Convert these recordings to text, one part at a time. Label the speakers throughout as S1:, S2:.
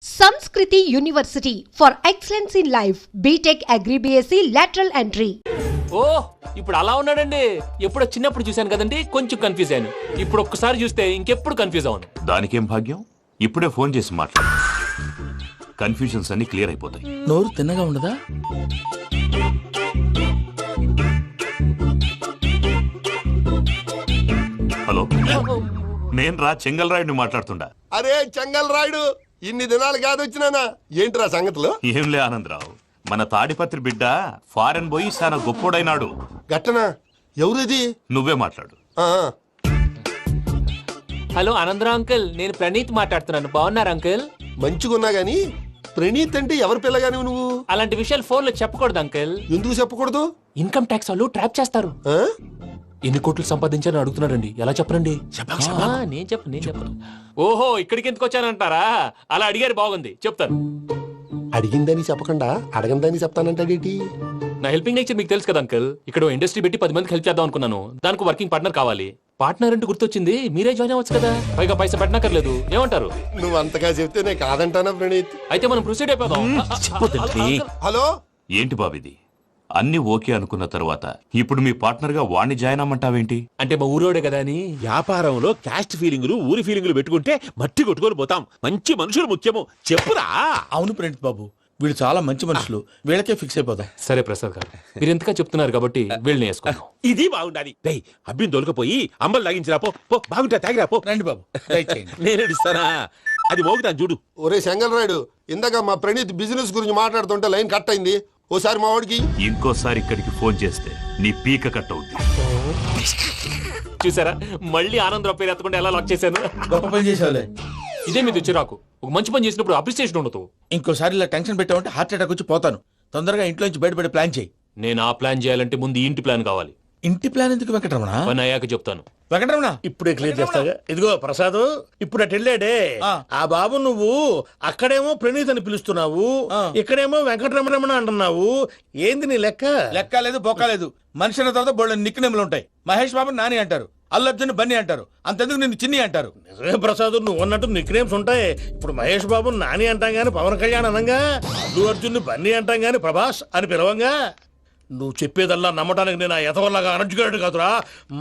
S1: Sanskriti University for Excellence in Life, BTech Agri BSc Lateral Entry.
S2: ఓ ఇప్పుడు అలా ఉన్నాడండి. ఎప్పుడో చిన్నప్పుడు చూశాను కదండి, కొంచెం కన్ఫ్యూజ్ అయ్యాను. ఇప్పుడు ఒక్కసారి చూస్తే ఇంకెప్పుడు కన్ఫ్యూజ్ అవును.
S3: దానికేం భాగ్యం, ఇప్పుడే ఫోన్ చేసి మాట్లాడు. కన్ఫ్యూజన్స్ అన్ని క్లియర్ అయిపోతాయి.
S4: నోరు తిన్నగా ఉండదా?
S3: హలో, నేను రా చెంగల్ రాయుడిని మాట్లాడుతుండా.
S5: అరే చెంగల్ రాయుడు, ఇన్ని దినాలు కాదు వచ్చినానా? ఏంట్రా సంగతులు?
S3: ఏంలే ఆనందరావు, మన తాడిపత్రి బిడ్డ ఫారెన్ పోయి చాలా గొప్పోడైనాడు.
S5: గట్టనా? ఎవరిది?
S3: నువ్వే మాట్లాడు.
S2: హలో ఆనందరావు అంకుల్, నేను ప్రణీత్ మాట్లాడుతున్నాను. బాగున్నారు అంకుల్?
S5: మంచిగున్నా గాని ప్రణీత్ అంటే ఎవరి పిల్లగాని నువ్వు?
S2: అలాంటి విషయాలు ఫోన్ లో చెప్పకూడదు అంకుల్.
S5: ఎందుకు చెప్పకూడదు?
S2: ఇన్కమ్ ట్యాక్స్ వాళ్ళు ట్రాప్ చేస్తారు.
S5: ఆ?
S2: ఎన్ని కోట్లు సంపాదించాలని అడుగుతున్నారండి. ఎలా చెప్పరండి? నేను చెప్పను. ఓహో, ఇక్కడికి ఎందుకు వచ్చానంటారా? అలా అడిగారు, బాగుంది, చెప్తాను.
S5: అడిగిందని చెప్పకుండా అడగందని చెప్తానంటాడేటి?
S2: నా హెల్పింగ్ నేచర్ మీకు తెలుసు కదా అంకుల్. ఇక్కడ ఇండస్ట్రీ పెట్టి 10 మందికి హెల్ప్ చేద్దాం అనుకున్నాను. దానికి వర్కింగ్ పార్ట్నర్ కావాలి. పార్ట్నర్ అంటే గుర్తొచ్చింది, మీరే జాయిన్ అవ్వచ్చు కదా. పైగా పైసా పెట్టనక్కర్లేదు. ఏమంటారు?
S5: నువ్వు అంతగా చెప్తే నేను కాదంటానా ప్రణీత్?
S2: అయితే మనం ప్రొసీడ్ అయిపోదాం.
S5: హలో,
S3: ఏంటి బాబిది? అన్ని ఓకే అనుకున్న తర్వాత ఇప్పుడు మీ పార్ట్నర్ గా వాణ్ణి జాయిన్ అమ్మంటావేంటి?
S2: అంటే మా ఊరోడే కదా అని.
S6: వ్యాపారంలో క్యాస్ట్ ఫీలింగులు, ఊరి ఫీలింగులు పెట్టుకుంటే మట్టి కొట్టుకొని పోతాం. మంచి మనుషులు ముఖ్యము. చెప్పురా.
S4: అవును ప్రణీత్ బాబు, వీళ్ళు చాలా మంచి మనుషులు, వీళ్ళకే ఫిక్స్ అయిపోదాం.
S2: సరే ప్రసాద్ గారు, మీరు ఎంతగా చెప్తున్నారు కాబట్టి వీళ్ళని వేసుకుందాం.
S6: ఇది బాగుండాలి. డై అబ్బిని దొలకపోయి అంబలు లాగించిరా పో. బాగుంటా తాగిరా పో.
S4: రండి బాబు, దయచేయండి.
S6: నేను ఇస్తానా? అది మోగుతాను చూడు.
S5: ఒరే చెంగల్ రాయుడు, ఇందాక మా ప్రణీత్ బిజినెస్ గురించి మాట్లాడుతుంటే లైన్ కట్ అయింది. ఓసారి మా వాడికి
S3: ఇంకోసారి ఇక్కడికి ఫోన్ చేస్తే నీ పీక కట్ అవుద్ది.
S2: చూసారా, మళ్ళీ ఆనందరావు పేరు ఎత్తకుండా ఎలా లాక్ చేశాను.
S4: గొప్ప పని చేసేవాళ్ళే.
S2: ఇదే మీద చిరాకు. ఒక మంచి పని చేసినప్పుడు అప్రిసియేషన్ ఉండదు.
S4: ఇంకోసారి ఇలా టెన్షన్ పెట్టామంటే హార్ట్ అటాక్ వచ్చి పోతాను. తొందరగా ఇంట్లో నుంచి బయటపడే ప్లాన్ చేయి.
S2: నేను ఆ ప్లాన్ చేయాలంటే ముందు ఈ ఇంటి ప్లాన్ కావాలి.
S4: ఇంటి ప్లాన్ ఎందుకు వెంకటరమణ?
S2: పని అయ్యాక చెప్తాను.
S4: వెంకటరమణ
S7: ఇప్పుడే క్లియర్ చేస్తాగా. ఇదిగో ప్రసాద్, ఇప్పుడు అటు వెళ్ళాడే ఆ బాబు, నువ్వు అక్కడేమో ప్రణీత్ అని పిలుస్తున్నావు, ఇక్కడేమో వెంకటరమణ అంటున్నావు. ఏంది నీ లెక్క?
S4: లెక్క లేదు, బొక్క లేదు. మనిషి అన్న తర్వాత బోళ్ళ నిక్నెములు ఉంటాయి. మహేష్ బాబు నాని అంటారు, అల్లు అర్జున్ బన్నీ అంటారు, అంతెందుకు నిన్ను చిన్ని అంటారు.
S7: నిజమే ప్రసాద్, నువ్వు అన్నట్టు నిక్ నేమ్స్ ఉంటాయి. ఇప్పుడు మహేష్ బాబు నాని అంటాం గాని పవన్ కళ్యాణ్ అనంగా, అల్లు అర్జున్ బన్నీ అంటాం గాని ప్రభాస్ అని పిలవంగా. నువ్వు చెప్పేదల్లా నమ్మటానికి నేను ఎతవల్లాగా అనర్జుకేటెడ్ కాదురా.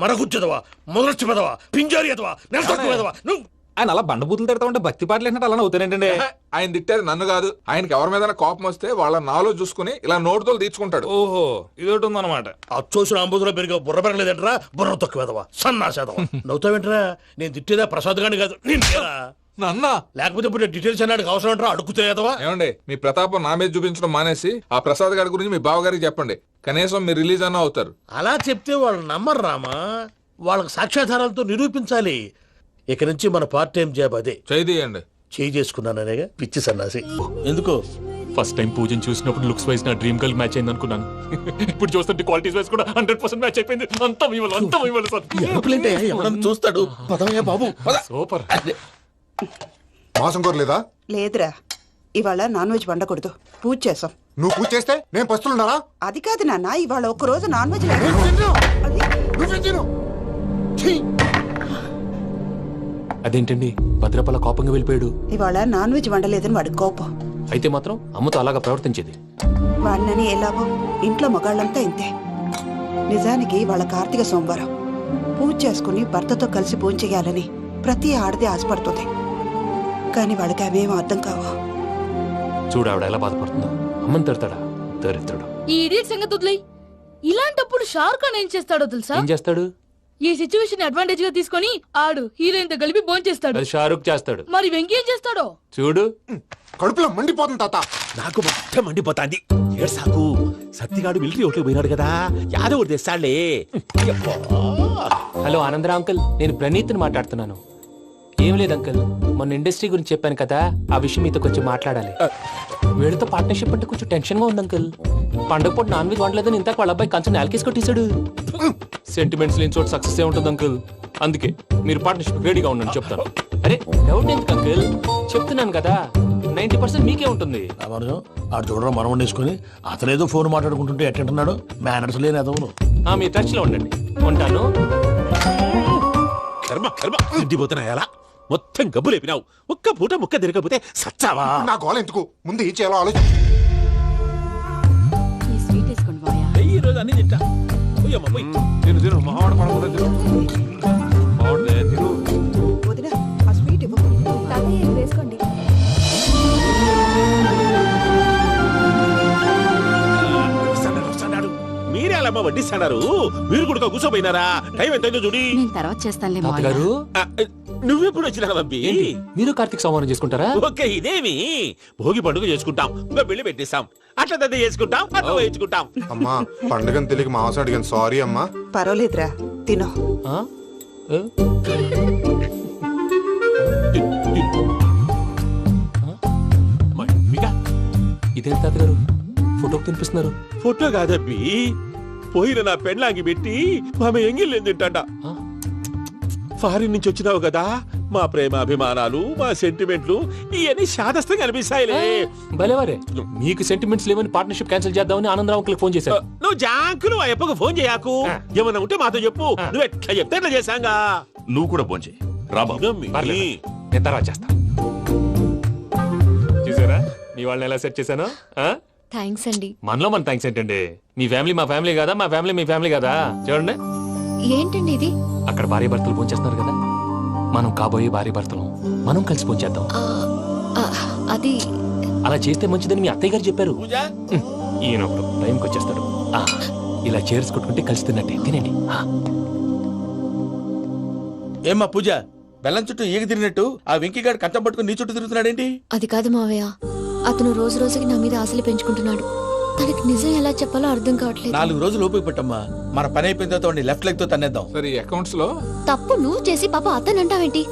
S7: మరగుచ్చదవా, మొదలచ్చి పెదవా, పింజారి ఎదవా, నెలసొక్కుదవా నువ్వు.
S8: ఆయన అలా బండబూతులు తిడతా ఉంటే భక్తి పాటలు ఏంటంటే అలా అవుతానంటే.
S9: ఆయన తిట్టేది నన్ను కాదు, ఆయనకి ఎవరి మీద కోపం వస్తే వాళ్ళ నాలో చూసుకుని ఇలా నోటుతో తీర్చుకుంటాడు.
S8: ఓహో, ఇదొకటి ఉందన్నమాట.
S7: అచ్చోసిన అంబుధులో పెరిగే బుర్ర పెరగలేదంటరా, బుర్ర తొక్కువేదవా, సన్నాసేదవా. నవ్వుతావేంటరా? నేను తిట్టేదా ప్రసాద్ గాని కాదు, నిన్నేరా.
S9: నన్నా?
S7: లేకపోతే ఇప్పుడు డీటెయిల్స్ అన్నాడు అవసరం అంటారా? అడుగుతాయేదవా?
S9: ఏమండి, మీ ప్రతాపం నా మీద చూపించడం మానేసి ఆ ప్రసాద్ గారి గురించి మీ బావగారికి చెప్పండి. కనీసం మీరు రిలీజ్ అన్న అవుతారు.
S7: అలా చెప్తే వాళ్ళు నమ్మరు రామా. వాళ్ళకి సాక్ష్యాధారాలతో నిరూపించాలి. ఇక నుంచి మన పార్ట్ టైం జాబ్ అదే.
S9: చేయండి.
S7: చేయి చేసుకున్నాననేగా పిచ్చి సన్నాసి.
S4: ఎందుకు?
S2: ఫస్ట్ టైం పూజను చూసినప్పుడు లుక్స్ వైజ్ నా డ్రీమ్ గర్ల్ మ్యాచ్ అయింది అనుకున్నాను. ఇప్పుడు చూస్తుంటే క్వాలిటీస్ వైజ్ కూడా 100% మ్యాచ్ అయిపోయింది. అంతా ఇవ్వాలి సార్.
S4: ఎవడన్నా చూస్తాడు. పదవయ్యా బాబు, పద.
S2: సూపర్.
S10: మాసం కోరలేదా?
S11: లేదురా, ఇవాళ నాన్ వెజ్ వండకూడదు. పూజ చేసాం.
S10: నువ్వు పూజ చేస్తే నేను పస్తులున్నారా?
S11: అది కాదు నాన్న, ఇవాళ ఒక్క రోజు నాన్ వెజ్ లేదు.
S2: అదేంటండి, భద్రపల కోపంగా వెళ్ళిపోయాడు.
S11: ఇవాళ నాన్ వెజ్ వండలేదని వాడి కోపం.
S2: అయితే మాత్రం అమ్మతో అలాగా ప్రవర్తించేది.
S11: వాడినని ఎలాగో ఇంట్లో మగాళ్ళంతా ఇంతే. నిజానికి వాళ్ళ కార్తీక సోమవారం పూజ చేసుకుని భర్తతో కలిసి పూజ చేయాలని ప్రతి ఆడది ఆశపడుతుంది. కానీ వాళ్ళకి అవేం అర్థం కావు.
S2: చూడు ఆవిడ ఎలా బాధపడుతుందో. అమ్మని తిడతాడా దరిద్రుడు.
S12: ఈ ఇడియట్ సంగతి వదిలేయ్. ఇలాంటప్పుడు షారుఖ్ ఖాన్ ఏం చేస్తాడో తెలుసా?
S2: ఏం చేస్తాడు?
S12: ఈ సిచ్యువేషన్ అడ్వాంటేజ్ గా తీసుకొని ఆడు హీరోయిన్ తో కలిపి బోన్ చేస్తాడు.
S2: అది షారుఖ్ చేస్తాడు.
S12: మరి వెంకీ ఏం చేస్తాడో
S2: చూడు.
S10: కడుపులో మండిపోతుంది తాత.
S6: నాకు మొత్తం మండిపోతాంది. ఏడ్సాకు. సత్తిగాడు మిలిటరీ ఓట్లు పోయినాడు కదా, యాదో ఒకటి తెస్తాడులే.
S2: హలో ఆనందరావు అంకుల్, నేను ప్రణీత్ని మాట్లాడుతున్నాను. ఏం లేదు అంకుల్, మొన్న ఇండస్ట్రీ గురించి చెప్పాను కదా, ఆ విషయం మీతో కొంచెం మాట్లాడాలి. వీళ్ళతో పార్ట్నర్షిప్ అంటే కొంచెం టెన్షన్ గా ఉంది అంకుల్. పండుగ పూట నాన్ వెజ్ వండలేదని ఇంతకు వాళ్ళ అబ్బాయి కంచెం నేలకేసి కొట్టేశాడు. సెంటిమెంట్స్ లేని చోట సక్సెస్ ఏ ఉంటుంది అంకుల్. అందుకే మీరు పార్ట్నర్షిప్ రెడీగా ఉండండి, చెప్తాను. అరే డౌట్ ఎందుకు అంకుల్, చెప్తున్నాను కదా, 90% మీకే ఉంటుంది.
S7: ఆడు చూడడం మనం వండేసుకుని అతనేదో ఫోన్ మాట్లాడుకుంటుంటే ఎట్టంటున్నాడు. మేనర్స్ లేని అదవును.
S2: మీ టచ్ లో ఉండండి. ఉంటాను.
S6: కర్మ కర్మ తిండిపోతున్నా ఎలా మొత్తం గబ్బు లేపినావు. ఒక్క పూట ముక్క తిరగకపోతే సచ్చావా?
S10: నా గోల ఎందుకు, ముందు ఈ చేయాలో ఆలోచి.
S6: ఈ రోజు అన్ని తింటా. పోయమ్మ, పోయ్.
S9: తిను మావాడు పడకూడదు తిను. మావాడులే తిను.
S11: వదిన ఆ స్వీట్ ఇవ్వు.
S12: వేసుకోండి.
S6: వస్తాడు. మీరే అలా వడ్డిస్తాడారు, మీరు కూడా కూర్చోపోయినారా? టైం ఎంతైందో చూడి.
S12: తర్వాత చేస్తానులే
S2: తాతగారు
S6: నువ్వెప్పుడు వచ్చినా బంబి?
S2: మీరు కార్తీక్ సంహారం చేసుకుంటారా?
S6: ఓకే, ఇదేమి భోగి పండుగ చేసుకుంటాం, ఇంకా పెళ్లి పెట్టేస్తాం, అట్లా దద్ద చేసుకుంటాం, అట్లా వేయించుకుంటాం.
S10: అమ్మా పండుగని తెలియక మాంసం అడిగాను, సారీ అమ్మా.
S11: పర్వాలేదురా, తినో.
S2: ఆ? ఏ? ఇదేంటి తాతగారు ఫోటోకి తినిపిస్తున్నారు?
S6: ఫోటో కాదబ్బి, పోయిన నా పెళ్ళాంగి పెట్టి ఆమె ఎంగిల్లేం తింటాడ. ఫారిన్ నుంచి వచ్చినావు కదా, మా ప్రేమ అభిమానాలు, మా సెంటిమెంట్లు ఇవన్నీ శాదస్తంగా అనిపిస్తాయిలే.
S2: భలేవారే, మీకు సెంటిమెంట్స్ లేవని పార్ట్నర్షిప్ క్యాన్సిల్ చేద్దామని ఆనందరావు అంకుల్ ఫోన్ చేశారు.
S6: నువ్వు జాంకులు ఆ అప్పకు ఫోన్ చేయకు, ఏమన్నా ఉంటే మాతో చెప్పు. నువ్వు ఎట్లా చెప్తే ఎట్లా చేశాంగా.
S3: నువ్వు కూడా ఫోన్ చేయి రా బాబు.
S2: నేను తర్వాత చేస్తా. చూసారా మీ వాళ్ళని ఎలా సెట్ చేశాను?
S12: థ్యాంక్స్ అండి.
S2: మనలో మన థ్యాంక్స్ ఏంటండి, మీ ఫ్యామిలీ మా ఫ్యామిలీ కదా, మా ఫ్యామిలీ మీ ఫ్యామిలీ కదా. చూడండి
S12: ఏంటండి ఇది?
S2: అక్కడ భార్య భర్తలు పోంచేస్తున్నారు కదా, మనం కాబోయే భార్య భర్తలు మనం కలిసి పోంచేద్దాం.
S12: అది
S2: అలా చేస్తే మంచిదని మీ అత్తయ్య గారు చెప్పారు. ఈయన ఒకడు టైంకి వచ్చేస్తాడు. ఇలా చేర్స్ కొట్టుకుంటే కలిసి తిన్నట్టే తినండి.
S4: ఏమ్మా పూజ, బెల్లం చుట్టూ ఈగ తిరిగినట్టు ఆ వెంకీగాడు కంచం పట్టుకుని నీ చుట్టూ తిరుగుతున్నాడేంటి?
S12: అది కాదు మావయ్య, అతను రోజు రోజుకి నా మీద ఆశలు పెంచుకుంటున్నాడు. తనకి నిజం ఎలా చెప్పాలో అర్థం కావట్లేదు.
S4: 4 రోజులు ఓపిక పట్టమ్మా, మన పని అయిపోయిన తర్వాత లెఫ్ట్ లెగ్ తో తన్నేద్దాం.
S9: సరే అకౌంట్స్ లో
S12: తప్పు నువ్వు చేసి పాప అతను అంటావేంటి?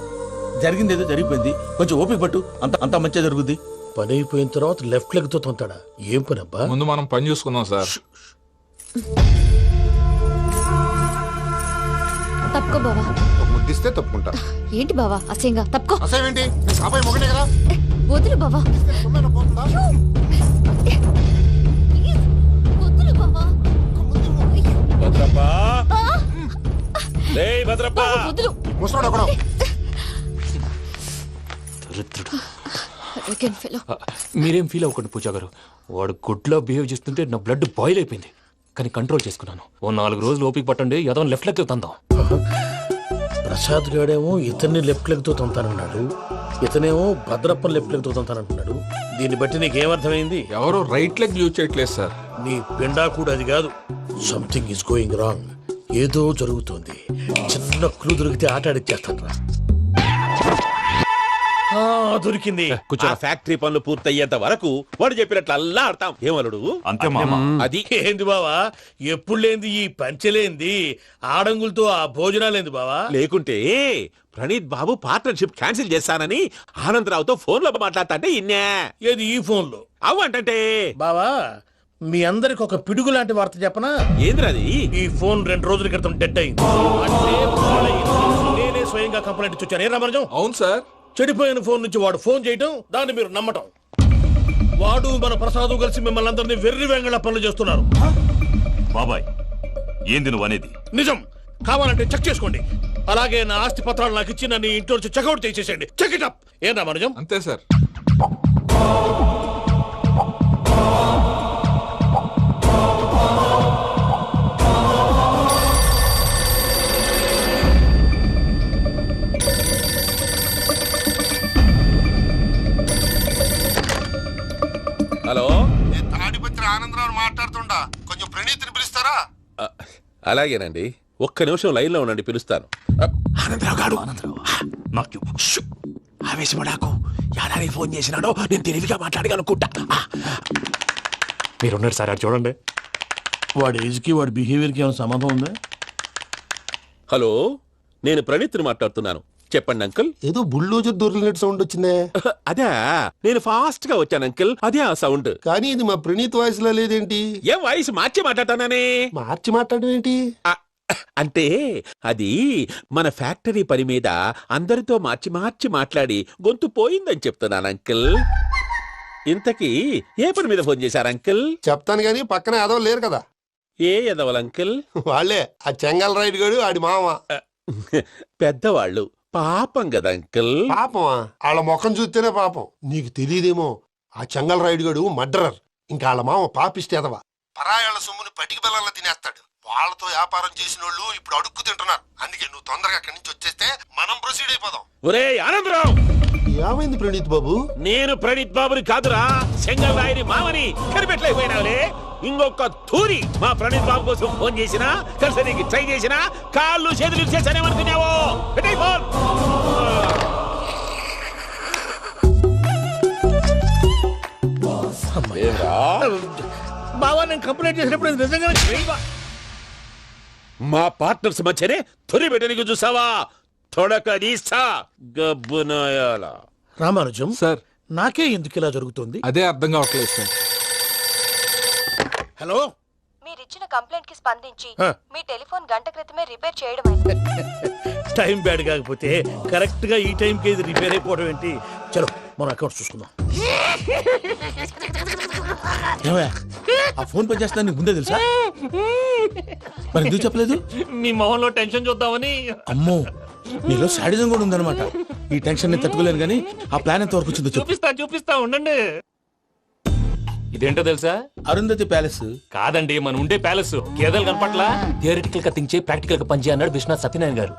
S4: జరిగింది ఏదో జరిగిపోయింది, కొంచెం ఓపిక పట్టు, అంత మంచిగా జరుగుద్ది.
S7: పని అయిపోయిన తర్వాత లెఫ్ట్ లెగ్ తో తొంతాడా? ఏం పని అబ్బా?
S9: ముందు మనం పని చూసుకుందాం సార్.
S12: తప్పుకో బావా.
S10: ఒక ముద్దిస్తే తప్పుకుంటా.
S12: ఏంటి బావా అసహ్యంగా? తప్పుకో.
S10: అసేమేంటి, నీ కాబోయే మొగనే కదా.
S12: వదులు బావా.
S10: సొమ్మేనా పోతుందా?
S12: వదులు బావా.
S6: భద్రప్పా, రేయ్ భద్రప్పా.
S12: వదులు.
S10: ముసలోడు ఎక్కడో.
S2: మీరేం ఫీల్ అవ్వకండి పూజా గారు, వాడు గుడ్లో బిహేవ్ చేస్తుంటే నా బ్లడ్ బాయిల్ అయిపోయింది, కానీ కంట్రోల్ చేసుకున్నాను. ఓ 4 రోజులు ఓపిక పట్టండి, ఏదో లెఫ్ట్ లెగ్ తందాం.
S7: ప్రసాద్ గాడేమో ఇతన్ని లెఫ్ట్ లెగ్ తో తొంతానన్నాడు, ఇతనేమో భద్రప్పని లెఫ్ట్ లెగ్ తో తొంతానంటున్నాడు. దీన్ని బట్టి నీకేమర్థమైంది?
S9: ఎవరు రైట్ లెగ్ యూజ్ చేయట్లేదు సార్.
S7: నీ పిండా కూడా అది కాదు. Something is going wrong. ఏదో జరుగుతోంది. చిన్న క్లూ దొరికితే ఆట ఆడిచ్చేస్తాను రా. దొరికింది.
S6: ఆ ఫ్యాక్టరీ పనులు పూర్తయ్యేంత వరకు వాడు చెప్పినట్లు అల్లా ఆడతాం. ఏమలుడు
S3: అంతే మామ.
S6: అది
S7: ఏంది బావా, ఎప్పుడు లేంది ఈ పంచలేంది, ఆడంగులతో ఆ భోజనాలేంది బావా?
S6: లేకుంటే ప్రణీత్ బాబు పార్ట్నర్షిప్ క్యాన్సిల్ చేస్తానని ఆనందరావుతో ఫోన్ లో మాట్లాడతాంటే ఇన్నే.
S7: ఏది ఈ ఫోన్ లో?
S6: అవు అంటే
S7: బావా, మీ అందరికి ఒక పిడుగు లాంటి వార్త చెప్పనా?
S6: ఏంద్రది?
S7: ఈ ఫోన్ 2 రోజుల క్రితం డెడ్ అయింది. అంటే పాడైంది. నేనే స్వయంగా కంప్లైంట్ ఇచ్చాను. ఏ రామరాజం?
S9: అవును సార్.
S7: చెడిపోయిన ఫోన్ నుంచి వాడు ఫోన్ చేయటం, దాన్ని మీరు నమ్మటం. వాడు మన ప్రసాదు కలిసి మిమ్మల్ని అందరినీ వెర్రి వెంగళ పనులు చేస్తున్నారు.
S3: బాబాయ్ ఏంది నువ్వు అనేది?
S7: నిజం. కావాలంటే చెక్ చేసుకోండి. అలాగే నా ఆస్తి పత్రాలు నాకు ఇచ్చి నన్ను ఇంట్లో నుంచి చెక్అౌట్ చేసేసండి. Check it up. ఏం రామరాజం?
S9: అంతే సార్.
S6: హలో,
S5: నేను తాడిపత్రి ఆనందరావు మాట్లాడుతుండా, కొంచెం ప్రణీతిని పిలుస్తారా?
S6: అలాగేనండి, ఒక్క నిమిషం లైన్ లో ఉండండి, పిలుస్తాను. ఆనందరావు గాడు.
S3: నాకు
S6: ఆవేశపడాకు, యాదాని ఫోన్ చేసినాడో నేను తెలివిగా మాట్లాడగలనుకుంటా.
S2: మీరున్నారు సార్, అది చూడండి.
S7: వాడి ఏజ్కి వాడి బిహేవియర్కి ఏమైనా సంబంధం ఉందా?
S6: హలో, నేను ప్రణీత్ని మాట్లాడుతున్నాను. చెప్పండి అంకుల్.
S5: ఏదో బుల్డోజర్ దొరికినట్టు సౌండ్ వచ్చిందే.
S6: అదే, నేను ఫాస్ట్ గా వచ్చాను అంకుల్, అదే ఆ సౌండ్.
S5: కానీ ఇది మా ప్రణీత్ వాయిస్ లో లేదేంటి?
S6: ఏ వాయిస్ మార్చి మాట్లాడతానే?
S5: మార్చి మాట్లాడడం ఏంటి?
S6: అంటే అది మన ఫ్యాక్టరీ పని మీద అందరితో మార్చి మార్చి మాట్లాడి గొంతు పోయిందని చెప్తున్నాను అంకుల్. ఇంతకీ ఏ పని మీద ఫోన్ చేశారు అంకుల్?
S5: చెప్తాను గానీ పక్కన ఏదో లేరు కదా.
S6: ఏ ఎదవలు అంకుల్?
S5: వాళ్ళే, ఆ చెంగల్ రైడ్ గడు ఆడి మామ.
S6: పెద్దవాళ్ళు పాపం కదా అంకుల్.
S5: పాపమా? వాళ్ళ ముఖం చూస్తేనే పాపం. నీకు తెలియదేమో, ఆ చెంగల్ రైడ్ గడు మర్డరర్. ఇంకా వాళ్ళ మామ పాపిస్తేదవా, పరాయాళ్ళ సొమ్ముని పటికి బెల్లంలో తినేస్తాడు. వాళ్ళతో వ్యాపారం చేసిన వాళ్ళు ఇప్పుడు అడుక్కు తింటున్నారు. అందుకే నువ్వు తొందరగా అక్కడి నుంచి వచ్చేస్తే మనం ప్రొసీడ్ అయిపోదాం.
S6: ఒరే ఆనందరావు,
S5: ఏమైంది ప్రణీత్ బాబు?
S6: నేను ప్రణీత్ బాబుని కాదురా, చెంగల్ రాయని మామని కనిపెట్టలేకపోయినావులే. ఇంకొక తూరి మా ప్రణీత్ బాబు కోసం ఫోన్ చేసినా, కలిసి నీకు ట్రై చేసినా, కాళ్ళు చేతులు చేశానేమనుకున్నావు. పెట్టేయ్ ఫోన్.
S7: బావా నేను కంప్లైంట్ చేసినప్పుడు ఇది నిజంగానే చేయవా?
S6: మా పార్ట్నర్స్ మధ్యనే తొలి పెట్టడానికి చూసావా? తొడక నీస్తా గబ్బునాయాల.
S7: రామానుజం
S9: సార్,
S7: నాకే ఎందుకు ఇలా జరుగుతుంది?
S9: అదే అర్థం కావట్లేదు సార్.
S7: హలో,
S12: మీరిచ్చిన కంప్లైంట్ కి స్పందించి
S7: ఆ.
S12: మీ టెలిఫోన్ గంట క్రితమే రిపేర్ చేయడం
S7: టైం బ్యాడ్ కాకపోతే కరెక్ట్ గా ఈ టైంకి ఇది రిపేర్ అయిపోవడం ఏంటి? చలో మన అకౌంట్ చూసుకుందాం. ఏమయ్య, ఆ ఫోన్ పని చేస్తా నీకు ముందే తెలుసా? మరి ఎందుకు చెప్పలేదు?
S2: మీ మొహంలో టెన్షన్ చూద్దామని.
S7: అమ్మో, నీలో శాడిజం కూడా ఉందన్నమాట. ఈ టెన్షన్ నేను తట్టుకోలేను కానీ ఆ ప్లాన్ ఎంత వరకు వచ్చిందో చెప్పు.
S2: చూపిస్తా ఉండండి. ఇదేంటో తెలుసా?
S7: అరుంధతి ప్యాలెస్
S2: కాదండి, మన ఉండే ప్యాలెస్. గేదెలు కనపట్లా? థియరిటికల్ గా థింక్ చేయి, ప్రాక్టికల్ గా పనిచేయి అన్నాడు విశ్వనాథ్ సత్యనారాయణ గారు.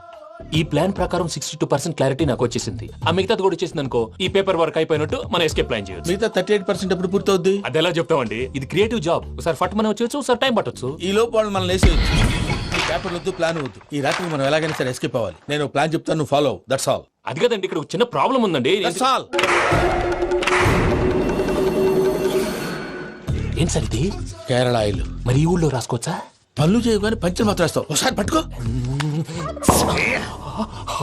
S2: ఈ ప్లాన్ ప్రకారం 62% క్లారిటీ నాకు వచ్చేసింది. ఆ మిగతాది కూడా వచ్చేసింది అనుకో, ఈ పేపర్ వర్క్ అయిపోయినట్టు మనం ఎస్కేప్ ప్లాన్ చేయొచ్చు.
S7: మిగతా 38% ఎప్పుడు పూర్తవుద్ది?
S2: అది ఎలా చెప్తామండి? ఇది క్రియేటివ్ జాబ్. ఒకసారి ఫట్ మనం వచ్చేయచ్చు, ఒకసారి టైం పట్టొచ్చు.
S7: ఈ లోపు వాళ్ళు మనం లేసేయచ్చు. ఈ పేపర్ వద్దు, ప్లాన్ వద్దు. ఈ రాత్రి మనం ఎలాగైనా సరే ఎస్కేప్ అవ్వాలి. నేను ప్లాన్ చెప్తాను, నువ్వు ఫాలో. That's all.
S2: అది కదండి, ఇక్కడ ఒక చిన్న ప్రాబ్లం ఉందండి.
S7: That's all.
S2: ఏం సార్ ఇది?
S7: కేరళ ఆయిల్.
S2: మరి ఈ ఊళ్ళో రాసుకోవచ్చా?
S7: పనులు చేయగానే పంచర్ మాత్రం వేస్తావు. ఒకసారి పట్టుకో.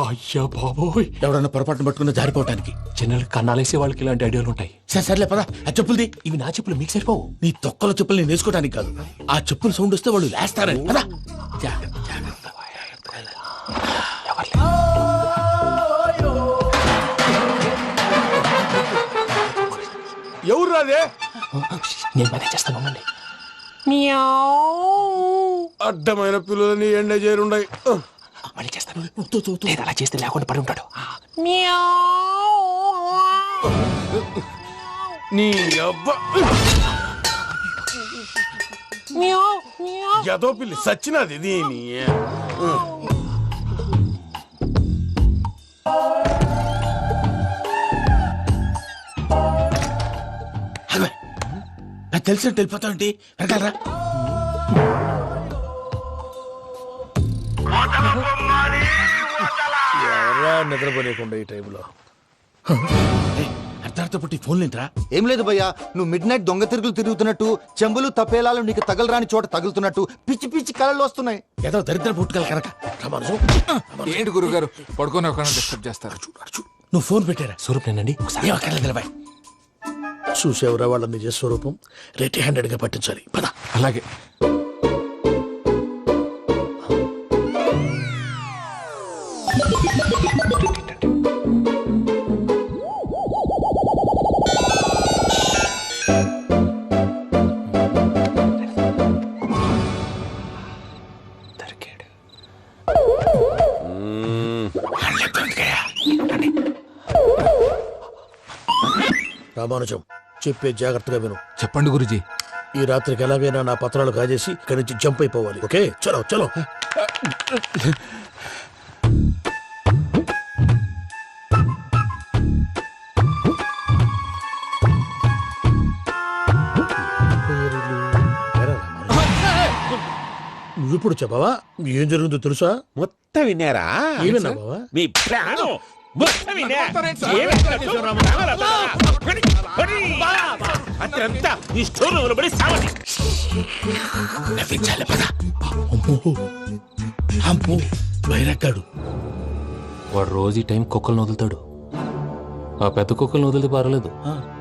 S2: అయ్యా బాబోయ్,
S7: ఎవడన్నా పొరపాటున పట్టుకున్న జారిపోవటానికి.
S2: జనరల్ కన్నాలేసే వాళ్ళకి ఇలాంటి ఐడియాలు ఉంటాయి.
S7: సర్లే పదా, ఆ చెప్పులది.
S2: ఇవి నా చెప్పులు మీకు సరిపోవు.
S7: నీ తొక్కల చెప్పులు నేను వేసుకోవడానికి కాదు, ఆ చెప్పులు సౌండ్ వస్తే వాళ్ళు లేస్తారని. పదా.
S5: ఎవరు రాదే?
S2: నేను మేనేజ్ చేస్తాను, ఉండండి.
S5: అడ్డమైన పిల్లలని ఎండ చేరుండయి.
S2: మళ్ళీ చేస్తాను. లేదు, అలా చేస్తే లేకుండా పడి ఉంటాడు.
S5: నీ అబ్బా ఎదో పిల్లి సచ్చినది దీని.
S7: తెలిసినట్టు వెళ్ళిపోతావుంటి, వెనకాలరా.
S4: ఎవరా నిద్రపోలేకుండా ఈ టైంలో?
S7: అర్ధార్థ పుట్టి ఫోన్ లేంట్రా?
S13: ఏం లేదు భయ్యా, నువ్వు మిడ్ నైట్ దొంగ తిరుగులు తిరుగుతున్నట్టు, చెంబులు తపేలాలు నీకు తగలరాని చోట తగులుతున్నట్టు పిచ్చి పిచ్చి కళలు వస్తున్నాయి.
S7: ఏదో దరిద్ర పుట్టుకల కనుక.
S9: ఏంటి గురుగారు పడుకొని ఒక డిస్టర్బ్ చేస్తారు?
S7: నువ్వు ఫోన్ పెట్టారా?
S2: స్వరూప్ నేనండి.
S7: ఏం అక్కర్లేదు నిలబాయ్.
S4: చూసేవరా వాళ్ళ నిజ స్వరూపం. రెట్టి హ్యాండెడ్ గా పట్టించాలి. పద.
S9: అలాగే.
S4: రామానుజం, చెప్పే జాగ్రత్తగా విను.
S9: చెప్పండి గురుజీ.
S4: ఈ రాత్రికి ఎలాగైనా నా పత్రాలు కాజేసి ఇక్కడి నుంచి జంప్ అయిపోవాలి. ఓకే, చలో చలో. నువ్విప్పుడు చెప్పవా ఏం జరుగుతుందో తెలుసా?
S6: మొత్తం విన్నారా?
S4: ఏమన్నా బావా?
S6: మీ ప్లాన్ మొత్తం విన్నా. అత్యంతా ఈ స్టోర్ రూమ్ లో పడి సావండి.
S7: నవ్వించాలి, పద. అమ్మో, వైరక్కాడు.
S2: వాడు రోజు ఈ టైం కుక్కలను వదులుతాడు. ఆ పెద్ద కుక్కలను వదిలితే పర్వాలేదు,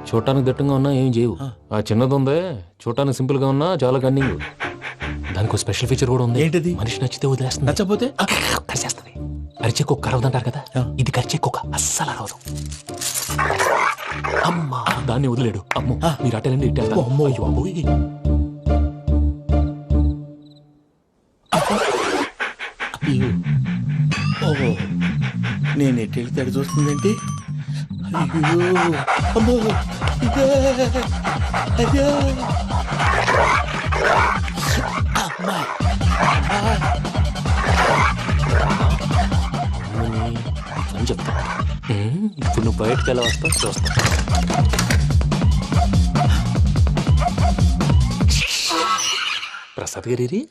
S2: చూడటానికి దట్టంగా ఉన్నా ఏం చేయవు. ఆ చిన్నది ఉందే, చూడటానికి సింపుల్ గా ఉన్నా చాలా కన్నింగ్. దానికి స్పెషల్ ఫీచర్ కూడా ఉంది.
S7: ఏంటిది?
S2: మనిషి నచ్చితే వదిలేస్తుంది,
S7: నచ్చపోతే
S2: కరిచేస్తుంది. అరిచే కుక్క అరవదంటారు కదా, ఇది కరిచే కుక్క అస్సలు అరవదు. అమ్మా, దాన్ని వదిలేడు. అమ్మో, మీరు అటెండి ఇట్టే.
S7: అమ్మో.
S2: అయ్యో అబ్బోయ్.
S7: ఓహో,
S4: నేను ఎట్టి వెళ్తే అటు చూస్తుందేంటి? అయ్యో అమ్మో ఇదే అయ్యో అమ్మా
S2: అని చెప్తా. ఇప్పుడు నువ్వు బయటకు ఎలా వస్తావు చూస్తా. ప్రసాద్ గారి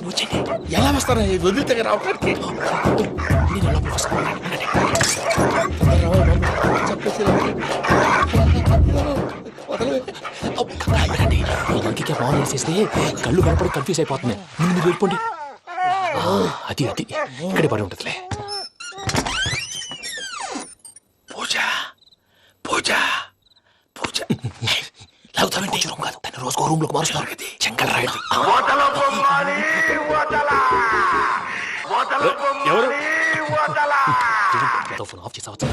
S4: వచ్చండి ఎలా వస్తారా వదిలితే రావడానికి?
S2: ఇంకే బాగా వేసేస్తే కళ్ళు కనపడి కన్ఫ్యూజ్ అయిపోతున్నాయి. మీరు వెళ్ళిపోండి. అది అది ఇక్కడే పడి ఉంటుందిలే.
S4: పూజ పూజ పూజ లాగుతామంటే రూమ్ కాదు, తను రోజుకో రూమ్ లోకి మారుస్తారు కదా. చెంగల్ రాయుడు
S6: ఎవరు?
S2: ఫోన్ ఆఫ్ చేసావచ్చు.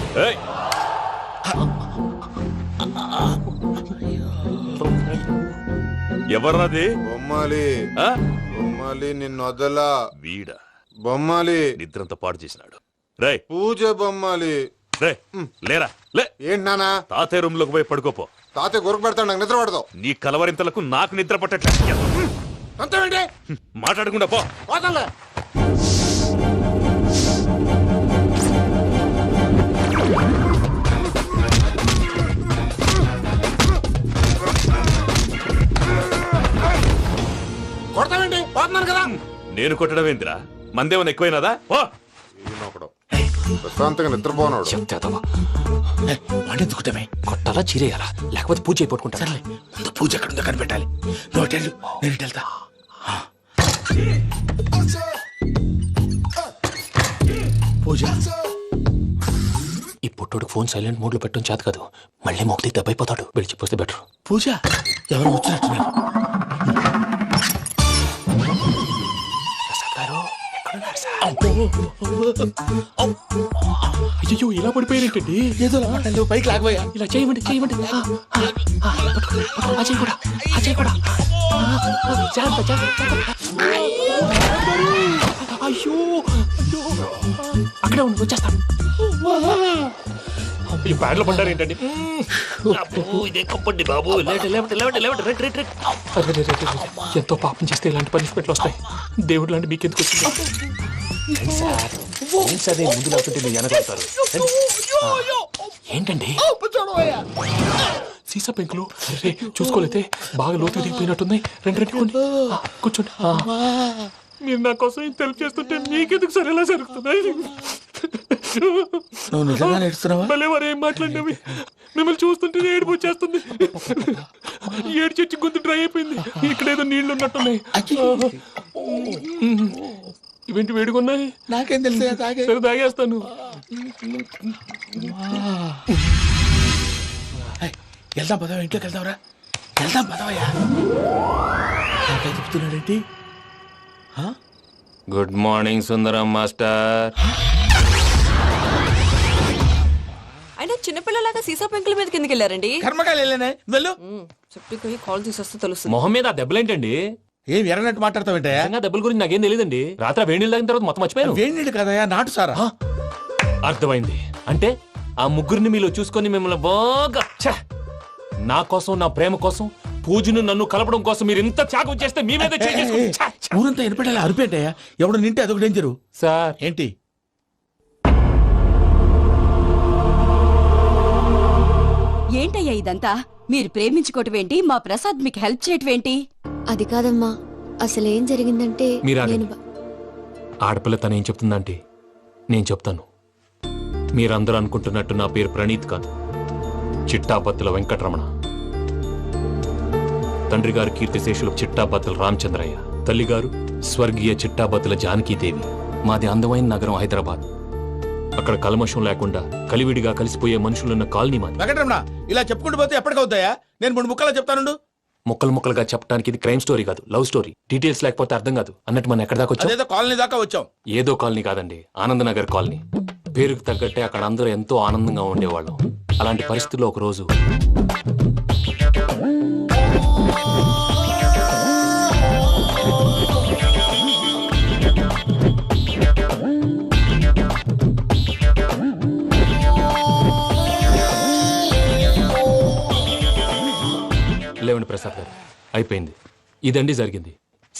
S6: ఎవర్రాది?
S10: బొమ్మాలి బొమ్మాలి నిన్ను వదలా.
S6: వీడ
S10: బొమ్మాలి
S6: నిద్రంతా పాడు చేసినాడు. రే
S10: పూజ బొమ్మాలి.
S6: రే లేరా లే.
S10: ఏంటి నానా?
S6: తాతయ్య రూమ్ లోకి పోయి పడుకోపో.
S10: తాతయ్య గురకు పెడతాడు, నాకు నిద్ర పడతావు.
S6: నీ కలవరింతలకు నాకు నిద్ర పట్టట్లేదు.
S10: అంతేంటి?
S6: మాట్లాడకుండా పో.
S10: పోతాలే. కొడతావేంటి? పోతున్నాను కదా.
S6: నేను కొట్టడం ఏంటిరా? మందేమన్నా ఎక్కువైనదా? ఓ
S10: ప్రశాంతంగా నిద్రపోనాడు.
S2: చెప్తావా
S4: వండెందుకుంటామే?
S2: కొట్టాలా చీరేయాలా లేకపోతే పూజ అయిపోట్టుకుంటా.
S4: సర్లే ముందు పూజ ఎక్కడుందో కనిపెట్టాలి. నువ్వు వెళ్ళు, నేను ఇటు వెళ్తా. పూజ
S2: ఈ పుట్టోడికి ఫోన్ సైలెంట్ మోడ్ లో పెట్టడం చేత కాదు. మళ్ళీ మొక్కి దెబ్బైపోతాడు. విడిచిపోతే బెటర్.
S4: పూజ ఎవరు వచ్చినట్టున్నారు?
S2: అయ్యో ఇలా పడిపోయారేంటండి?
S4: ఏదో మాట్లాడలేవు, పైకి లాగబోయా.
S2: ఇలా చేయమండి చేయమండి. అజయ్ కూడా అజయ్ కూడా జాగ్రత్త జాగ్రత్త. అయ్యో అయ్యో అక్కడే ఉండి వచ్చేస్తాను. ఈ బ్యాగ్ లో పడ్డారు ఏంటండి? ఎంతో పాపం చేస్తే ఇలాంటి పనిష్మెంట్లు వస్తాయి. దేవుడు లాంటి మీకెందుకు వచ్చింది? సరే ముందు లేకుంటే మీరు వెనకాడతారు. ఏంటండి సీసా పెంకులు? అరే చూసుకోలేతే బాగా లోతు దిగిపోయినట్టున్నాయి. రెండు రెండు కొన్ని కూర్చోండి. మీరు నా కోసం ఇంత హెల్ప్ చేస్తుంటే మీకెందుకు సరే ఎలా జరుగుతున్నాయి?
S4: నువ్వు నిజంగా నేర్చుతున్నావా?
S2: మళ్ళీ వారు ఏం మాట్లాడినవి? మిమ్మల్ని చూస్తుంటే ఏడుపు వచ్చేస్తుంది. ఏడు చెట్టు గొంతు డ్రై అయిపోయింది. ఇక్కడ ఏదో నీళ్లు ఉన్నట్టున్నాయి. ఇవేంటి వేడుకున్నాయి?
S4: నాకేం తెలుసు,
S2: సరే తాగేస్తాను.
S4: వెళ్దాం పదవా, ఇంట్లోకి వెళ్దాంరా. వెళ్దాం పదవయ్యా. చెప్తున్నాడేంటి?
S2: గుడ్ మార్నింగ్ సుందరం మాస్టర్.
S14: అయినా చిన్నపిల్లలాగా సీసా పెంకుల మీద కిందకి వెళ్ళారండి.
S4: కర్మకాయలు వెళ్ళానే, వెళ్ళు.
S14: చెట్టుకి కాల్ తీసేస్తే తెలుస్తుంది.
S2: మొహం మీద ఆ దెబ్బలేంటండి?
S4: ఏం ఎర్రనట్టు మాట్లాడతావేంటయా?
S2: దెబ్బల గురించి నాకేం తెలియదండి. రాత్రి వేడి నీళ్ళు తాగిన తర్వాత మొత్తం మర్చిపోయాను.
S4: వేడి నీళ్ళు కదయా, నాటు సారా.
S2: అర్థమైంది. అంటే ఆ ముగ్గురిని మీలో చూసుకొని మిమ్మల్ని బాగా నా కోసం నా ప్రేమ కోసం పూజను నన్ను కలపడం కోసం మీరు ఇంత త్యాగం చేస్తే మీ మీద
S4: ఊరంతా ఎనపడేలా అరిపేంటయ్యా. ఎవడు నింటే అదొక డేంజరు.
S2: సార్
S4: ఏంటి?
S14: ఏంటయ్యా ఇదంతా? మీరు ప్రేమించుకోవటం ఏంటి? మా ప్రసాద్ మీకు హెల్ప్ చేయటం ఏంటి?
S12: అది కాదమ్మా, అసలేం జరిగిందంటే
S2: ఆడపిల్ల తనేం చెప్తుందంటే నేను చెప్తాను. మీరందరూ అనుకుంటున్నట్టు నా పేరు ప్రణీత్ కాదు, చిట్టాపత్తుల వెంకటరమణ. తండ్రి గారు కీర్తిశేషులు చిట్టాపత్తుల రామచంద్రయ్య, తల్లిగారు స్వర్గీయ చిట్టాపత్తుల జానకీదేవి. మాది అందమైన నగరం హైదరాబాద్. అక్కడ కల్మషం లేకుండా కలివిడిగా కలిసిపోయే మనుషులున్న కాలనీ మాది.
S4: వెంకటరమణ ఇలా చెప్పుకుంటూ పోతే ఎప్పటికవుతాయా? నేను 3 ముక్కలా చెప్తానుండు.
S2: ముక్కలు ముక్కలుగా చెప్పడానికి ఇది క్రైమ్ స్టోరీ కాదు, లవ్ స్టోరీ. డీటెయిల్స్ లేకపోతే అర్థం కాదు. అన్నట్టు మనం ఎక్కడ దాకా వచ్చాం?
S7: అదేదో కాలనీ దాకా వచ్చాం.
S2: ఏదో కాలనీ కాదండి, ఆనందనగర్ కాలనీ. పేరుకు తగ్గట్టే అక్కడ అందరూ ఎంతో ఆనందంగా ఉండేవాళ్ళం. అలాంటి పరిస్థితుల్లో ఒక రోజు లేవండి ప్రసాద్ గారు, అయిపోయింది. ఇదండి జరిగింది.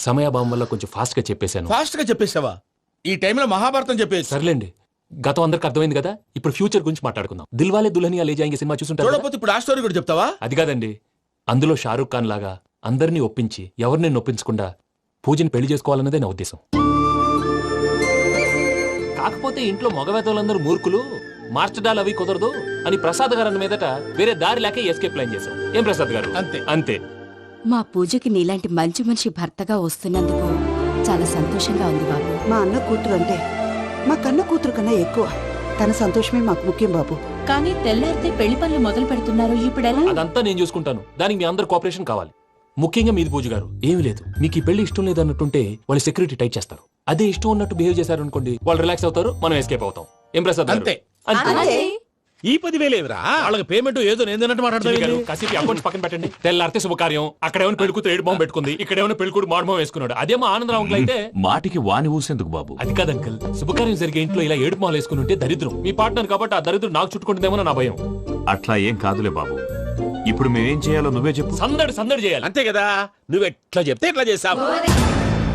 S2: సమయాభావం వల్ల కొంచెం ఫాస్ట్ గా చెప్పేశాను.
S7: ఫాస్ట్ గా చెప్పేసావా? ఈ టైంలో మహాభారతం చెప్పేసి.
S2: సర్లేండి, గతం అందరికి అర్థమైంది కదా. ఇప్పుడు ఫ్యూచర్ గురించి మాట్లాడుకుందాం. దిల్వాలే దుల్హనియా లే జాయేంగే సినిమా చూసుంటారు కదా?
S7: చూడకపోతే ఇప్పుడు ఆ స్టోరీ కూడా చెప్తావా?
S2: అది కాదండి, అందులో షారూక్ ఖాన్ లాగా అందరినీ ఒప్పించి ఎవరిని నొప్పించకుండా పూజని పెళ్లి చేసుకోవాలన్నదే నా ఉద్దేశం. కాకపోతే ఇంట్లో మగవేతలందరూ మూర్ఖులు, మార్చడాలు అవి కుదరదు అని ప్రసాద్ గారు అన్న మీదట వేరే దారి లేక ఎస్కేప్ ప్లాన్ చేశాం. ఏం ప్రసాద్ గారు?
S7: అంతే
S2: అంతే.
S14: మా పూజకి నీలాంటి మంచి మనిషి భర్తగా వస్తున్నందుకు చాలా సంతోషంగా ఉంది బాబు.
S11: మా అన్న కూతురు అంటే మా కన్న కూతురు కన్నా ఎక్కువ. తన సంతోషమే మాకు ముఖ్యం బాబు.
S14: కానీ తెల్లారితే పెళ్లి పనులు మొదలు పెడుతున్నారు, ఇప్పుడెలా?
S2: అదంతా నేను చూసుకుంటాను. దానికి మీ అందరు కోఆపరేషన్ కావాలి. ముఖ్యంగా మీది పూజ గారు. ఏమీ లేదు, మీకు ఈ పెళ్లి ఇష్టం లేదు అన్నట్టుంటే వాళ్ళు సెక్యూరిటీ టైట్ చేస్తారు. అదే ఇష్టం ఉన్నట్టు బిహేవ్ చేశారు అనుకోండి, వాళ్ళు రిలాక్స్ అవుతారు, మనం ఎస్కేప్ అవుతాం. ఏం ప్రసాద్ గారు?
S7: అంతే.
S2: అంతే.
S7: ఈ 10,000 ఏమిరా? వాళ్ళకి పేమెంట్ ఏదో నేను మాట్లాడతాను.
S2: కాసేపు అకౌంట్స్ పక్కన పెట్టండి. తెల్లారితే శుభకార్యం. అక్కడేమైనా పెళ్ళికూతురు ఏడు బాంబు పెట్టుకుంది, ఇక్కడేమైనా పెళ్ళికూడు మాడు బాంబు వేసుకున్నాడు. అదేమో ఆనందరావు అంకుల్ అయితే
S3: మాటికి వాని ఊసేందుకు బాబు?
S2: అది కాదు అంకుల్, శుభకార్యం జరిగే ఇంట్లో ఇలా ఏడు మాలు వేసుకుని ఉంటే దరిద్రం. మీ పార్ట్నర్ కాబట్టి ఆ దరిద్రం నాకు చుట్టుకుంటుందేమో నా భయం.
S3: అట్లా ఏం కాదులే బాబు. ఇప్పుడు మేమేం చేయాలో నువ్వే చెప్పు.
S2: సందడి సందడి చేయాలి.
S7: అంతే కదా, నువ్వు ఎట్లా చెప్తే ఎట్లా చేసావు.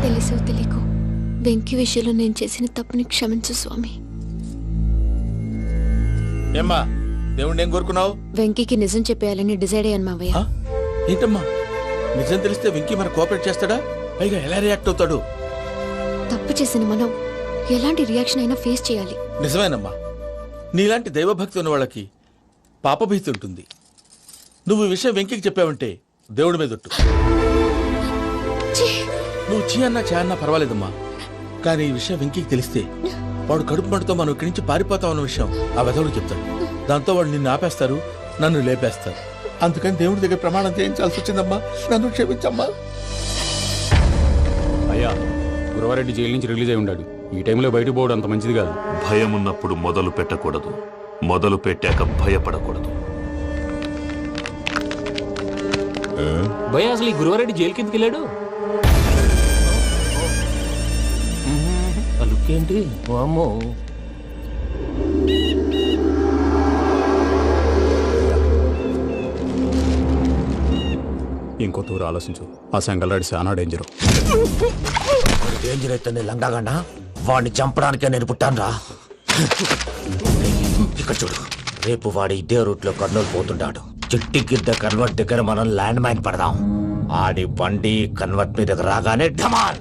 S12: తెలుసో తెలియకో వెంకీ విషయంలో నేను చేసిన తప్పుని క్షమించు స్వామి.
S7: ఏమ్మా, దేవుణ్ణి ఏం కోరుకున్నావు?
S12: వెంకీకి నిజం చెప్పేయాలని డిసైడ్ అయ్యాను మావయ్య.
S7: ఏంటమ్మా, నిజం తెలిస్తే వెంకీ మన కోఆపరేట్ చేస్తాడా? పైగా ఎలా రియాక్ట్ అవుతాడు?
S12: తప్పు చేసిన మనం ఎలాంటి రియాక్షన్ అయినా ఫేస్ చేయాలి.
S7: నిజమేనమ్మా, నీలాంటి దైవభక్తి ఉన్న వాళ్ళకి పాపభీతి ఉంటుంది. నువ్వు ఈ విషయం వెంకీకి చెప్పావంటే దేవుడి మీద ఒట్టు. నువ్వు చీ అన్నా చా అన్నా పర్వాలేదమ్మా, కానీ ఈ విషయం వెంకీకి తెలిస్తే వాడు కడుపు మంటతో మనం ఇక్కడి నుంచి పారిపోతామన్న విషయం ఆ వెధవుడు చెప్తాడు. దాంతో వాడు నిన్ను ఆపేస్తారు, నన్ను లేపేస్తారు. అందుకని దేవుడి దగ్గర ప్రమాణం చేయించాల్సి వచ్చిందమ్మా. నన్ను క్షమించమ్మా.
S8: అయ్యా, గురవారెడ్డి జైలు నుంచి రిలీజ్ అయి ఉన్నాడు. ఈ టైంలో బయటకు పోవడం అంత మంచిది కాదు.
S3: భయం ఉన్నప్పుడు మొదలు పెట్టకూడదు, మొదలు పెట్టాక భయపడకూడదు.
S2: భయ అసలు ఈ గురువారెడ్డి జైలు కిందకి వెళ్ళాడు. ఏంటి అమ్మో?
S8: ఇంకో తూరు ఆలోచించు. ఆ సంగల్రాడి చాలా డేంజర్.
S4: డేంజర్ అయితే లంగాగన్నా వాడిని చంపడానికే నేను పుట్టాను రా. ఇక్కడ చూడు, రేపు వాడి ఇదే రూట్ లో కర్నూలు పోతుంటాడు. చిట్టి గిద్ద కన్వర్ట్ దగ్గర మనం ల్యాండ్ మైన్ పడదాం. ఆడి బండి కన్వర్ట్ మీద రాగానే ఢమాల్.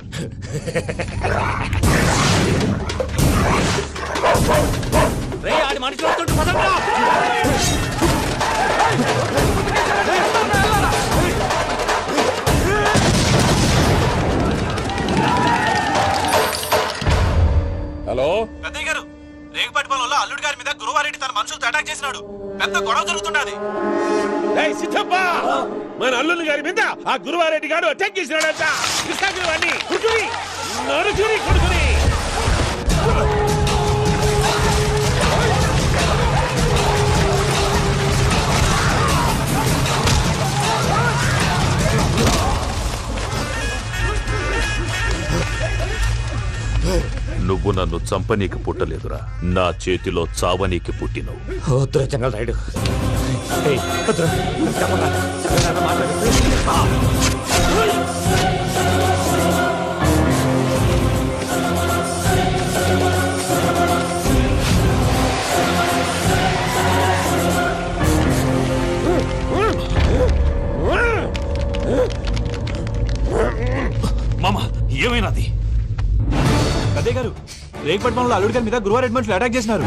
S6: హలో
S4: పెద్దయ్య గారు, రేగుపాటి పొలంలో అల్లుడి గారి మీద గురువారెడ్డి తన మనుషులతో అటాక్ చేసినాడు. పెద్ద గొడవ జరుగుతున్నది.
S6: సిద్ధప్ప, మన అల్లుని గారి మీద ఆ గురువారెడ్డి గారు అటాక్ చేసినాడంట. కృష్ణాగిరి వాడిని కుడుకుని నరుచుని కొడుకుని.
S3: నువ్వు నన్ను చంపనీకి పుట్టలేదురా, నా చేతిలో చావనీకి పుట్టినవు.
S4: చెంగల్ రైడ్
S3: మామ, ఏమైనాది?
S8: అదే గారు, రేగుపట్నంలో అల్లుడి గారి మీద గురువారెడ్డి మనుషులు అటాక్ చేసినారు.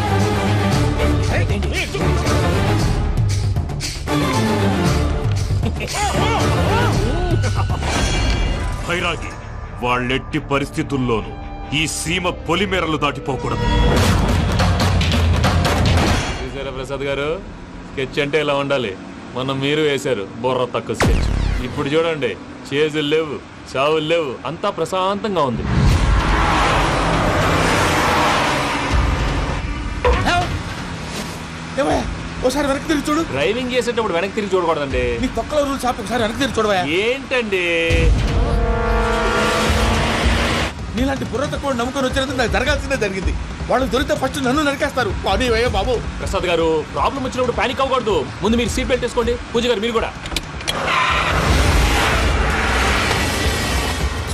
S3: భైరాగి, వాళ్ళెట్టి పరిస్థితుల్లోనూ ఈ సీమ పొలిమేరలు దాటిపోకూడదు.
S2: చూసారా ప్రసాద్ గారు, స్కెచ్ అంటే ఇలా ఉండాలి. మనం మీరు వేశారు బుర్ర తక్కువ స్కెచ్. ఇప్పుడు చూడండి, చేజులు లేవు, చావులు లేవు, అంతా ప్రశాంతంగా ఉంది.
S6: ఒకసారి వెనక్కి తిరిగి చూడు.
S2: డ్రైవింగ్ చేసేటప్పుడు వెనక్కి తిరిగి చూడకూడదండి.
S6: నీ తొక్కల రూల్స్ ఆపి ఒకసారి వెనక్కి తిరిగి చూడవా.
S2: ఏంటండి
S6: నీలాంటి బుర్ర తక్కువ నమ్ముకొని వచ్చినందుకు నాకు జరగాల్సిందే జరిగింది. వాళ్ళు దొరికితే ఫస్ట్ నన్ను నరికేస్తారు. పానీ వయ్యా బాబు.
S2: ప్రసాద్ గారు, ప్రాబ్లం వచ్చినప్పుడు పానిక్ అవ్వకూడదు. ముందు మీరు సీట్ బెల్ట్ వేసుకోండి. పూజ గారు మీరు కూడా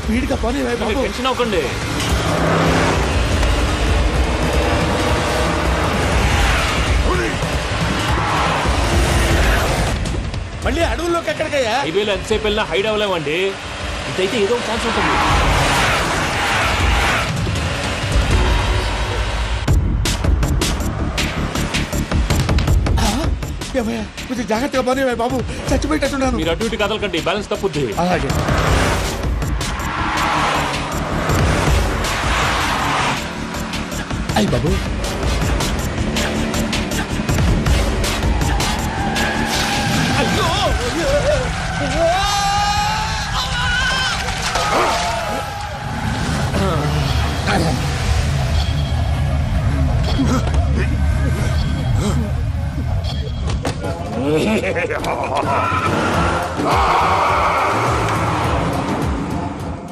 S6: స్పీడ్ గా పానీ వయ్యా బాబు.
S2: టెన్షన్ అవ్వకండి.
S6: మళ్ళీ అడవుల్లోకి ఎక్కడికయ్యా?
S2: హైవేలో ఎంతసేపు వెళ్ళినా హైడ్ అవ్వలేమండి. ఇదైతే ఏదో ఒక ఛాన్స్ ఉంటుంది.
S6: కొంచెం జాగ్రత్తగా పని బాబు, చచ్చిపోయేటట్టున్నాను.
S2: మీరు అటు ఇటు కదలకండి, బ్యాలెన్స్ తప్పుద్ది.
S6: అలాగే. అయ్యి బాబు,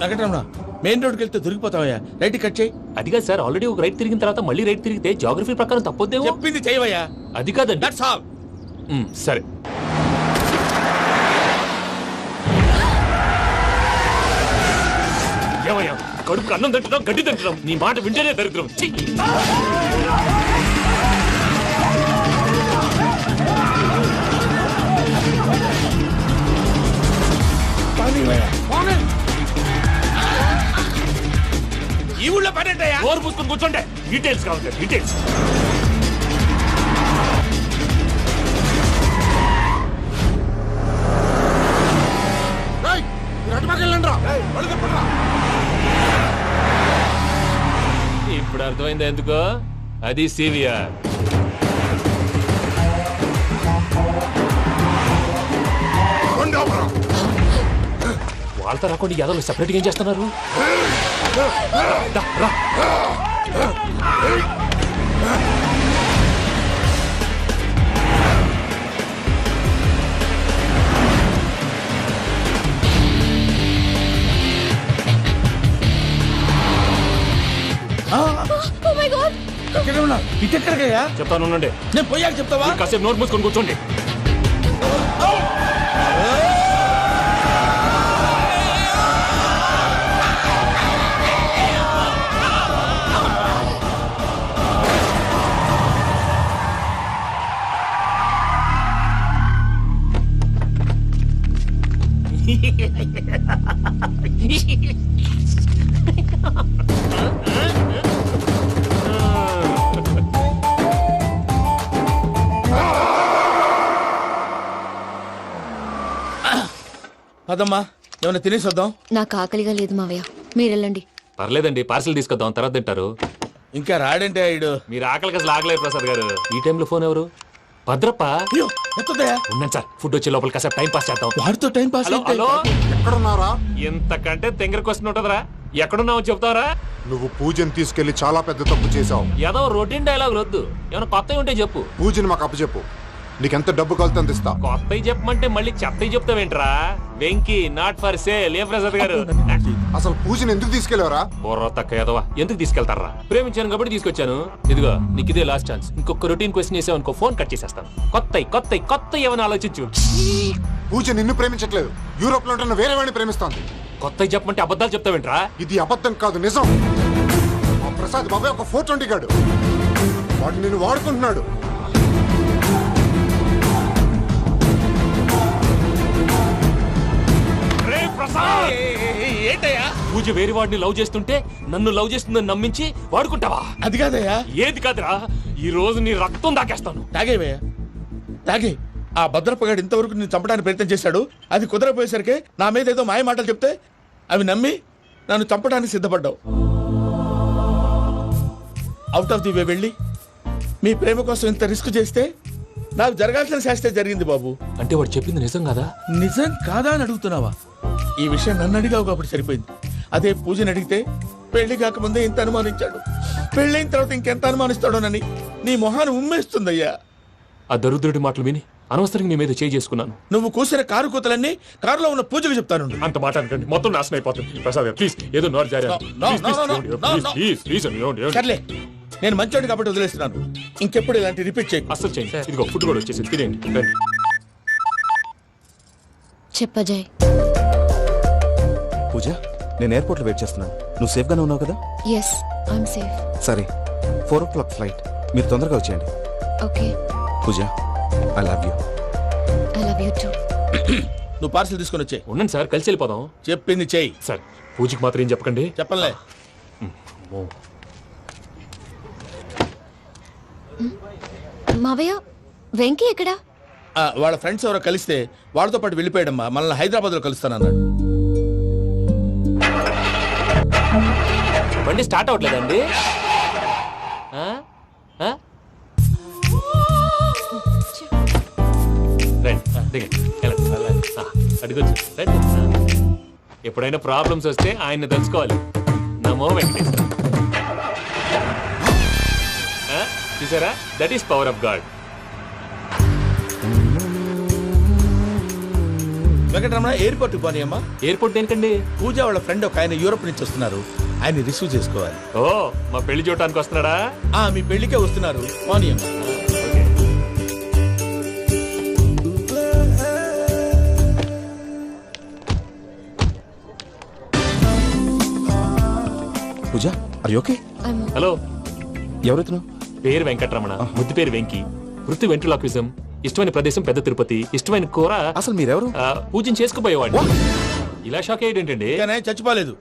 S6: వెంకటరమణ, మెయిన్ రోడ్కి వెళ్తే దొరికిపోతావయ్యా. రైట్ కట్ చేయి.
S2: అది కాదు సార్, ఆల్రెడీ ఒక రైట్ తిరిగిన తర్వాత మళ్ళీ రైట్ తిరిగితే జాగ్రఫీ ప్రకారం తప్పొద్దేమో.
S6: చెప్పింది చేయవయ్యా.
S2: అది కాదండి.
S6: That's all.
S2: సరే. ఏమయ్యా, కడుపుకు అన్నం తింటున్నాం, గడ్డి తింటున్నాం, నీ మాట వింటేనే దరిద్రం.
S6: ఈ ఊళ్ళో పని ఏంటయ్యా?
S2: నోరు పూసుకొని కూర్చోండి. డీటెయిల్స్ కావాలి, డీటెయిల్స్. ఇప్పుడు అర్థమైంది ఎందుకో. అది సివిఆర్. వాళ్ళతో రాకుండా యాదవ్ సెపరేట్గా ఏం చేస్తున్నారు? రా.
S6: ఇటెక్కడికయ్యా?
S2: చెప్తాను ఉండండి.
S6: నేను పోయాక చెప్తావా?
S2: కాసేపు నోట్ మూసుకొని కూర్చోండి.
S6: పదమ్మా, ఏమైనా తినేసి వద్దాం.
S12: నాకు ఆకలిగా లేదు మావయ్య, మీరు వెళ్ళండి.
S2: పర్లేదండి, పార్సిల్ తీసుకొద్దాం, తర్వాత తింటారు.
S6: ఇంకా రాడంటే ఆయుడు.
S2: మీరు ఆకలికి అసలు ఆగలేదు ప్రసాద్ గారు. ఈ టైంలో ఫోన్ ఎవరు? భద్రప్ప. ఉన్నాను సార్, ఫుడ్ వచ్చే లోపల కాసేపు టైం పాస్ చేద్దాం.
S6: వాడితో టైం పాస్.
S2: హలో,
S10: ఎక్కడున్నారా?
S2: ఇంతకంటే తెంగర క్వశ్చన్ ఉంటుందిరా. ఎక్కడున్నావు చెప్తావరా?
S10: నువ్వు పూజని తీసుకెళ్లి చాలా పెద్ద తప్పు చేశావు.
S2: ఏదో రొటీన్ డైలాగ్ వద్దు, ఏమైనా కొత్తవి ఉంటే చెప్పు.
S10: పూజని మాకు అప్పచెప్పు. నీకెంత డబ్బు కలితే అంత ఇస్తా.
S2: కొత్తవి చెప్పమంటే మళ్ళీ చెత్తవి చెప్తావేంట్రా? Venky not for sale. ఏ ప్రసాద్ గారు,
S10: అసలు పూజని ఎందుకు తీసుకెళ్లేవరా?
S2: బుర్ర తక్క ఏదవా, ఎందుకు తీసుకెళ్తారా? ప్రేమించాను కాబట్టి తీసుకొచ్చాను. ఇదిగో నీకు ఇదే లాస్ట్ ఛాన్స్. ఇంకొక రొటీన్ క్వశ్చన్ చేసావనుకో ఫోన్ కట్ చేసేస్తాను. కొత్త ఏమైనా ఆలోచించు.
S10: పూజ నిన్ను ప్రేమించట్లేదు, యూరోప్ లో ఉంటున్న వేరే వాడిని ప్రేమిస్తోంది.
S2: కొత్తవి చెప్పమంటే అబద్ధాలు చెప్తావేంట్రా?
S10: ఇది అబద్ధం కాదు, నిజం. మా ప్రసాద్ బాబాయ్ ఒక 420 గాడు. వాడు నిన్ను వాడుకుంటున్నాడు.
S6: ఏంటయ్యా?
S2: పూజ వేరే వాడిని లవ్ చేస్తుంటే నన్ను లవ్ చేస్తుందని నమ్మించి వాడుకుంటావా?
S6: అది కాదయ్యా.
S2: ఏది కాదురా, ఈ రోజు నీ రక్తం దాకేస్తాను.
S6: తాగేవయ్యా, తాగే. ఆ భద్రప్పగాడు ఇంతవరకు నేను చంపడానికి ప్రయత్నం చేశాడు. అది కుదరపోయేసరికి నా మీద ఏదో మాయ మాటలు చెప్తే అవి నమ్మి నన్ను చంపడానికి సిద్ధపడ్డావు. అవుట్ ఆఫ్ ది వే వెళ్ళి మీ ప్రేమ కోసం ఇంత రిస్క్ చేస్తే
S7: నాకు జరగాల్సిన శాస్త్రే జరిగింది బాబు.
S2: అంటే వాడు చెప్పింది నిజం కదా?
S7: నిజం కాదా అని అడుగుతున్నావా? ఈ విషయం నన్ను అడిగావు కాబట్టి సరిపోయింది. అదే పూజని అడిగితే పెళ్లి కాకముందే ఇంత అనుమానించాడు, పెళ్ళైన తర్వాత ఇంకెంత అనుమానిస్తాడోనని నీ మొహాన్ని ఉమ్మేస్తుందయ్యా.
S2: ఆ దరిద్రుడి మాటలు విని అనవసరంగా మీ మీద చేయి చేసుకున్నాను.
S7: నువ్వు కూసిన కారు కూతలన్నీ కారులో ఉన్న పూజకు చెప్తాను.
S2: అంత మాట అనకండి, మొత్తం నాశనం అయిపోతుంది. ప్రసాద్ ప్లీజ్ ఏదో నోరు జారీ.
S7: సర్లే, నేను మంచోడు కాబట్టి వదిలేస్తున్నాను. ఇంకెప్పుడు ఇలాంటి రిపీట్ చేయకు.
S2: అసలు చేయండి. ఇదిగో ఫుడ్ కూడా వచ్చేసి తినేయండి. రండి.
S12: చెప్పజాయ్.
S15: పూజ, నేను ఎయిర్పోర్ట్లో వెయిట్ చేస్తున్నాను. నువ్వు సేఫ్గానే ఉన్నావు కదా?
S12: Yes, I'm safe.
S15: సరే, 4 o'clock ఫ్లైట్. మీరు తొందరగా వచ్చేయండి.
S12: Okay.
S15: Pooja, I love you.
S12: I love you too.
S7: నువ్వు పార్సల్ తీసుకొని వచ్చే.
S2: ఉండండి సార్, కలిసి వెళ్ళిపోదాం.
S7: చెప్పింది చెయ్యి
S2: సార్. పూజకి మాత్రం ఏం చెప్పకండి.
S7: చెప్పలే.
S12: మావయ్య, వెంకీ ఎక్కడా?
S7: వాళ్ళ ఫ్రెండ్స్ ఎవరో కలిస్తే వాళ్ళతో పాటు వెళ్ళిపోయాడమ్మా. మనల్ని హైదరాబాద్ లో కలుస్తానన్నాడు.
S2: బండి స్టార్ట్ అవ్వట్లేదండి. అడిగొచ్చు. ఎప్పుడైనా ప్రాబ్లమ్స్ వస్తే ఆయన్ని తెలుసుకోవాలి. నమో వెంకటేశ్వర. చూసారా, that is power of God.
S7: Venkataramana, airport పోనీ అమ్మా.
S2: ఎయిర్పోర్ట్ ఏంటండి?
S7: పూజ వాళ్ళ ఫ్రెండ్ ఒక ఆయన యూరోప్ నుంచి వస్తున్నారు, ఆయన రిసీవ్ చేసుకోవాలి.
S2: ఓ, మా పెళ్లి చూడటానికి వస్తున్నాడా?
S7: మీ పెళ్లికే వస్తున్నారు. పోనీ అమ్మా.
S15: పూజ, ఆర్ యు ఓకే?
S2: హలో,
S15: ఎవరైతున్నావు?
S2: పేరు వెంకటరమణ, ముద్దు పేరు వెంకీ, వృత్తి వెంట్రులాక్విజం, ఇష్టమైన ప్రదేశం పెద్ద తిరుపతి, ఇష్టమైన కూర.
S15: అసలు మీరెవరు?
S2: పూజను చేసుకుపోయేవాడు. ఇలా షాక్ అయ్యేటండి.
S7: చచ్చిపోలేదు.